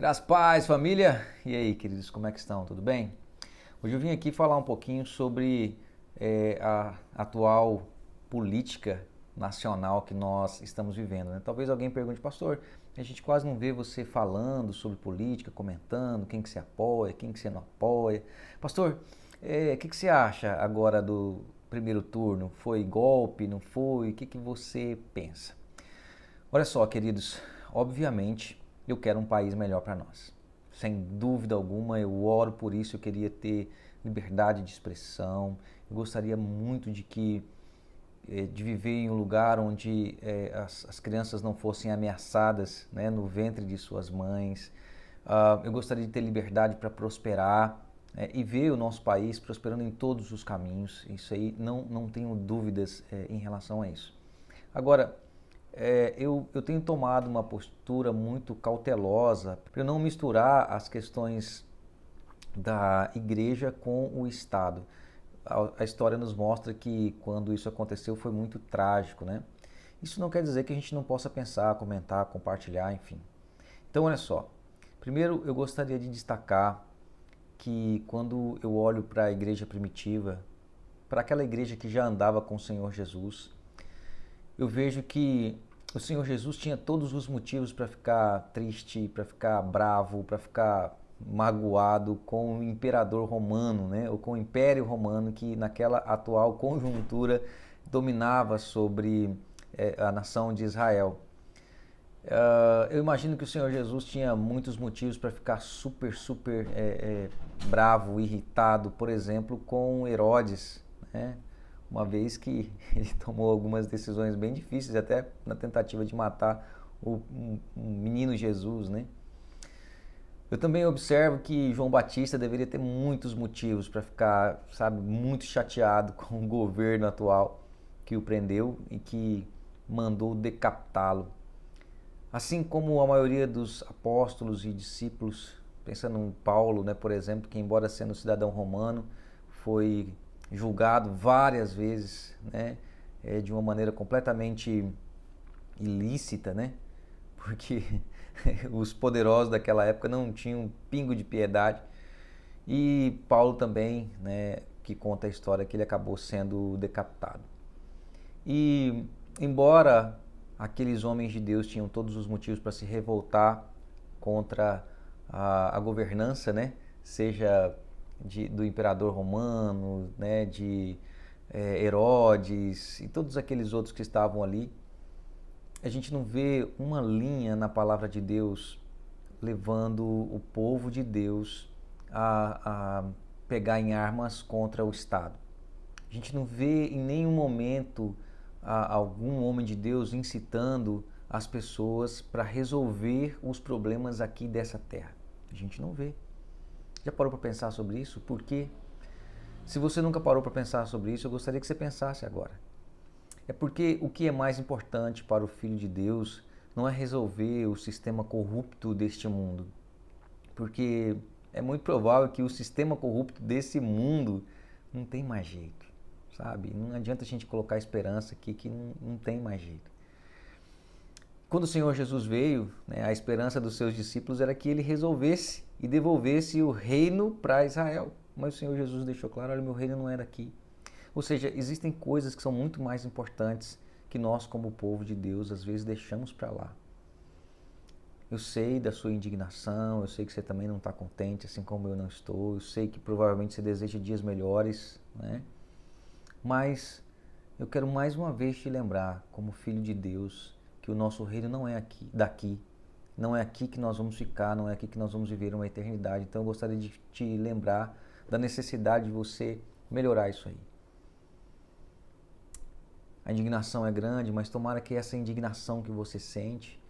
Graças, paz, família! E aí, queridos, como é que estão? Tudo bem? Hoje eu vim aqui falar um pouquinho sobre a atual política nacional que nós estamos vivendo, né? Talvez alguém pergunte, pastor, a gente quase não vê você falando sobre política, comentando quem que você apoia, quem que você não apoia. Pastor, o que você acha agora do primeiro turno? Foi golpe, não foi? O que você pensa? Olha só, queridos, obviamente eu quero um país melhor para nós. Sem dúvida alguma, eu oro por isso, eu queria ter liberdade de expressão. Eu gostaria muito de viver em um lugar onde as crianças não fossem ameaçadas, né, no ventre de suas mães. Eu gostaria de ter liberdade para prosperar, e ver o nosso país prosperando em todos os caminhos. Isso aí, não tenho dúvidas em relação a isso. Agora, eu tenho tomado uma postura muito cautelosa para não misturar as questões da igreja com o Estado. A história nos mostra que quando isso aconteceu foi muito trágico, né? Isso não quer dizer que a gente não possa pensar, comentar, compartilhar, enfim. Então, olha só. Primeiro, eu gostaria de destacar que quando eu olho para a igreja primitiva, para aquela igreja que já andava com o Senhor Jesus, eu vejo que o Senhor Jesus tinha todos os motivos para ficar triste, para ficar bravo, para ficar magoado com o imperador romano, né? Ou com o Império Romano que naquela atual conjuntura dominava sobre a nação de Israel. Eu imagino que o Senhor Jesus tinha muitos motivos para ficar super bravo, irritado, por exemplo, com Herodes, né? Uma vez que ele tomou algumas decisões bem difíceis, até na tentativa de matar um menino Jesus, né? Eu também observo que João Batista deveria ter muitos motivos para ficar, sabe, muito chateado com o governo atual que o prendeu e que mandou decapitá-lo. Assim como a maioria dos apóstolos e discípulos, pensando em Paulo, né, por exemplo, que embora sendo cidadão romano, foi julgado várias vezes, né, de uma maneira completamente ilícita, né, porque os poderosos daquela época não tinham um pingo de piedade. E Paulo também, né, que conta a história que ele acabou sendo decapitado. E embora aqueles homens de Deus tinham todos os motivos para se revoltar contra a governança, né? Seja do imperador romano, né? De Herodes e todos aqueles outros que estavam ali, a gente não vê uma linha na palavra de Deus levando o povo de Deus a pegar em armas contra o Estado. A gente não vê em nenhum momento algum homem de Deus incitando as pessoas para resolver os problemas aqui dessa terra. A gente não vê. Já parou para pensar sobre isso? Por quê? Se você nunca parou para pensar sobre isso, eu gostaria que você pensasse agora. É porque o que é mais importante para o Filho de Deus não é resolver o sistema corrupto deste mundo. Porque é muito provável que o sistema corrupto desse mundo não tem mais jeito, sabe? Não adianta a gente colocar esperança aqui que não tem mais jeito. Quando o Senhor Jesus veio, né, a esperança dos seus discípulos era que ele resolvesse e devolvesse o reino para Israel. Mas o Senhor Jesus deixou claro, olha, meu reino não é daqui. Ou seja, existem coisas que são muito mais importantes que nós, como povo de Deus, às vezes deixamos para lá. Eu sei da sua indignação, eu sei que você também não está contente, assim como eu não estou. Eu sei que provavelmente você deseja dias melhores, né? Mas eu quero mais uma vez te lembrar, como filho de Deus, que o nosso reino não é aqui, daqui. Não é aqui que nós vamos ficar, não é aqui que nós vamos viver uma eternidade. Então eu gostaria de te lembrar da necessidade de você melhorar isso aí. A indignação é grande, mas tomara que essa indignação que você sente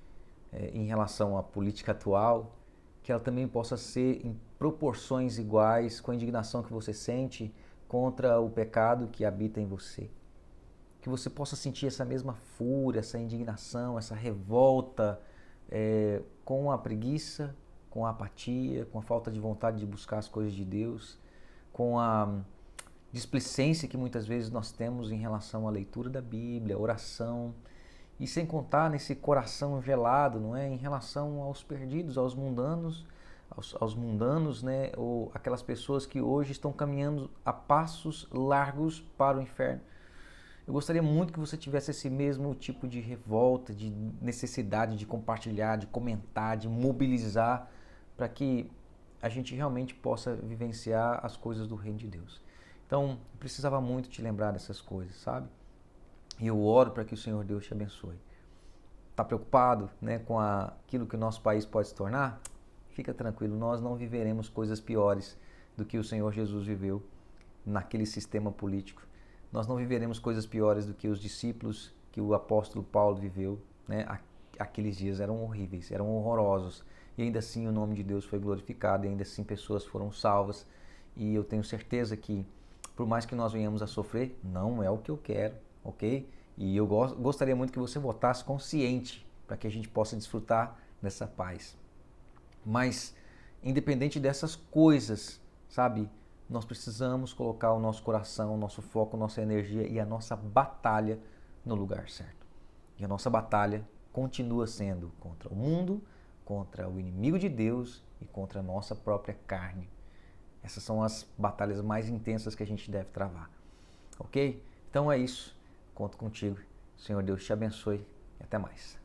em relação à política atual, que ela também possa ser em proporções iguais com a indignação que você sente contra o pecado que habita em você. Que você possa sentir essa mesma fúria, essa indignação, essa revolta com a preguiça, com a apatia, com a falta de vontade de buscar as coisas de Deus, com a displicência que muitas vezes nós temos em relação à leitura da Bíblia, oração. E sem contar nesse coração gelado, não é, em relação aos perdidos, aos mundanos, aos mundanos, né, ou aquelas pessoas que hoje estão caminhando a passos largos para o inferno. Eu gostaria muito que você tivesse esse mesmo tipo de revolta, de necessidade de compartilhar, de comentar, de mobilizar, para que a gente realmente possa vivenciar as coisas do Reino de Deus. Então, eu precisava muito te lembrar dessas coisas, sabe? E eu oro para que o Senhor Deus te abençoe. Está preocupado, né, com aquilo que o nosso país pode se tornar? Fica tranquilo, nós não viveremos coisas piores do que o Senhor Jesus viveu naquele sistema político. Nós não viveremos coisas piores do que os discípulos que o apóstolo Paulo viveu, né? Aqueles dias eram horríveis, eram horrorosos. E ainda assim o nome de Deus foi glorificado, e ainda assim pessoas foram salvas. E eu tenho certeza que, por mais que nós venhamos a sofrer, não é o que eu quero, ok? E eu gostaria muito que você votasse consciente para que a gente possa desfrutar dessa paz. Mas, independente dessas coisas, sabe, nós precisamos colocar o nosso coração, o nosso foco, a nossa energia e a nossa batalha no lugar certo. E a nossa batalha continua sendo contra o mundo, contra o inimigo de Deus e contra a nossa própria carne. Essas são as batalhas mais intensas que a gente deve travar. Ok? Então é isso. Conto contigo. Senhor Deus te abençoe e até mais.